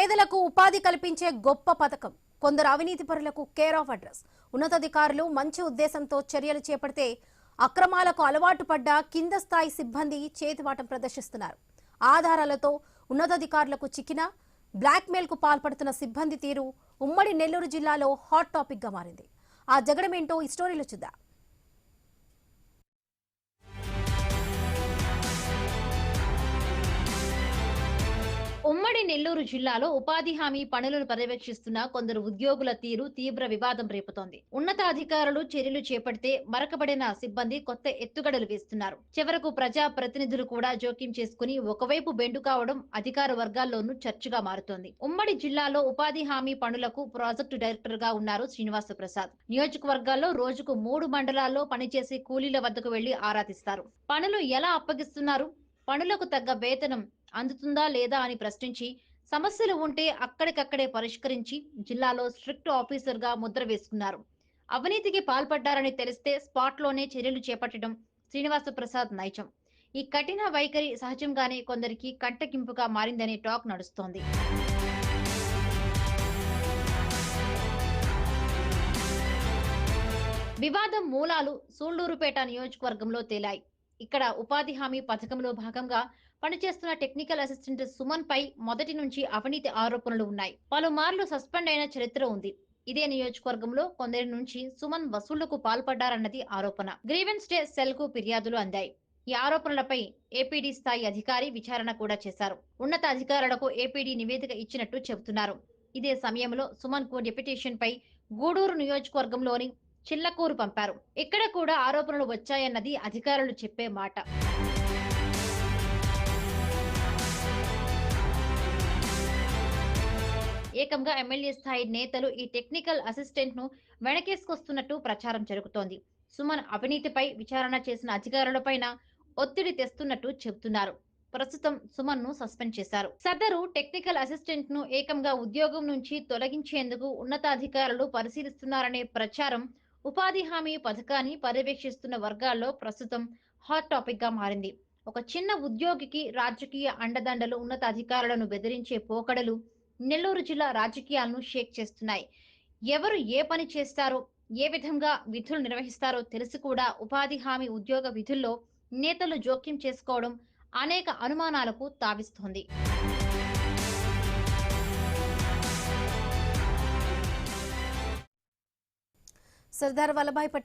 పేదలకు ఉపాధి కల్పించే గొప్ప పథకం. కొందరు అవినీతి పరులకు కేర్ ఆఫ్ అడ్రస్. ఉన్నతాధికారులు మంచి ఉద్దేశంతో చర్యలు చేపడితే అక్రమాలకు అలవాటు పడ్డ కింద స్థాయి సిబ్బంది చేతివాటం ప్రదర్శిస్తున్నారు. ఆధారాలతో ఉన్నతాధికారులకు చిక్కిన బ్లాక్మెయిల్ కు పాల్పడుతున్న సిబ్బంది తీరు ఉమ్మడి నెల్లూరు జిల్లాలో హాట్ టాపిక్ గా మారింది. ఆ జగడమేంటో ఈ స్టోరీలో చూద్దాం. ఉమ్మడి నెల్లూరు జిల్లాలో ఉపాధి హామీ పనులను పర్యవేక్షిస్తున్న కొందరు ఉద్యోగుల తీరు తీవ్ర వివాదం రేపుతోంది. ఉన్నతాధికారులు చర్యలు చేపడితే మరకబడిన సిబ్బంది కొత్త ఎత్తుగడలు వేస్తున్నారు. చివరకు ప్రజా ప్రతినిధులు కూడా జోక్యం చేసుకుని ఒకవైపు బెండు కావడం అధికార వర్గాల్లోనూ చర్చగా మారుతోంది. ఉమ్మడి జిల్లాలో ఉపాధి హామీ పనులకు ప్రాజెక్టు డైరెక్టర్ గా ఉన్నారు శ్రీనివాస ప్రసాద్. నియోజకవర్గాల్లో రోజుకు 3 మండలాల్లో పనిచేసే కూలీల వద్దకు వెళ్లి ఆరా తీస్తారు. పనులు ఎలా అప్పగిస్తున్నారు, పనులకు తగ్గ వేతనం అందుతుందా లేదా అని ప్రశ్నించి సమస్యలు ఉంటే అక్కడికక్కడే పరిష్కరించి జిల్లాలో స్ట్రిక్ట్ ఆఫీసర్ గా ముద్ర వేసుకున్నారు. అవినీతికి పాల్పడ్డారని తెలిస్తే స్పాట్ లోనే చర్యలు చేపట్టడం శ్రీనివాస ప్రసాద్ నైజం. ఈ కఠిన వైఖరి సహజంగానే కొందరికి కంటకింపుగా మారిందనే టాక్ నడుస్తోంది. వివాదం మూలాలు సూళ్లూరుపేట నియోజకవర్గంలో తేలాయి. ఇక్కడ ఉపాధి హామీ పథకంలో భాగంగా పనిచేస్తున్న టెక్నికల్ అసిస్టెంట్ సుమన్ పై మొదటి నుంచి అవినీతి ఆరోపణలు ఉన్నాయి. పలుమార్లు సస్పెండ్ అయిన చరిత్ర ఉంది. ఇదే నియోజకవర్గంలో కొందరి నుంచి సుమన్ వసూళ్లకు పాల్పడ్డారన్నది ఆరోపణ. గ్రీవెన్స్ డే సెల్ కు ఫిర్యాదులు అందాయి. ఈ ఆరోపణలపై ఏపీడీ స్థాయి అధికారి విచారణ కూడా చేశారు. ఉన్నత అధికారులకు ఏపీడీ నివేదిక ఇచ్చినట్టు చెబుతున్నారు. ఇదే సమయంలో సుమన్ కు డెప్యుటేషన్ పై గూడూరు నియోజకవర్గంలోని చిల్లకూరు పంపారు. ఇక్కడ కూడా ఆరోపణలు వచ్చాయన్నది అధికారులు చెప్పే మాట. ఏకంగా ఎమ్మెల్యే స్థాయి నేతలు ఈ టెక్నికల్ అసిస్టెంట్ ను వెనకేసుకొస్తున్నట్టు ప్రచారం జరుగుతోంది. సుమన్ అవినీతిపై విచారణ చేసిన అధికారులపైన ఒత్తిడి తెస్తున్నట్టు చెబుతున్నారు. ప్రస్తుతం సుమన్ ను సస్పెండ్ చేశారు. సదరు టెక్నికల్ అసిస్టెంట్ ను ఏకంగా ఉద్యోగం నుంచి తొలగించేందుకు ఉన్నతాధికారులు పరిశీలిస్తున్నారనే ప్రచారం ఉపాధి హామీ పథకాన్ని పర్యవేక్షిస్తున్న వర్గాల్లో ప్రస్తుతం హాట్ టాపిక్ గా మారింది. ఒక చిన్న ఉద్యోగికి రాజకీయ అండదండలు, ఉన్నతాధికారులను బెదిరించే పోకడలు నెల్లూరు జిల్లా రాజకీయాలను షేక్ చేస్తున్నాయి. ఎవరు ఏ పని చేస్తారో, ఏ విధంగా విధులు నిర్వహిస్తారో తెలిసి కూడా ఉపాధి హామీ ఉద్యోగ విధుల్లో నేతలు జోక్యం చేసుకోవడం అనేక అనుమానాలకు తావిస్తోంది. సర్దార్ వల్లభాయ్ పటేల్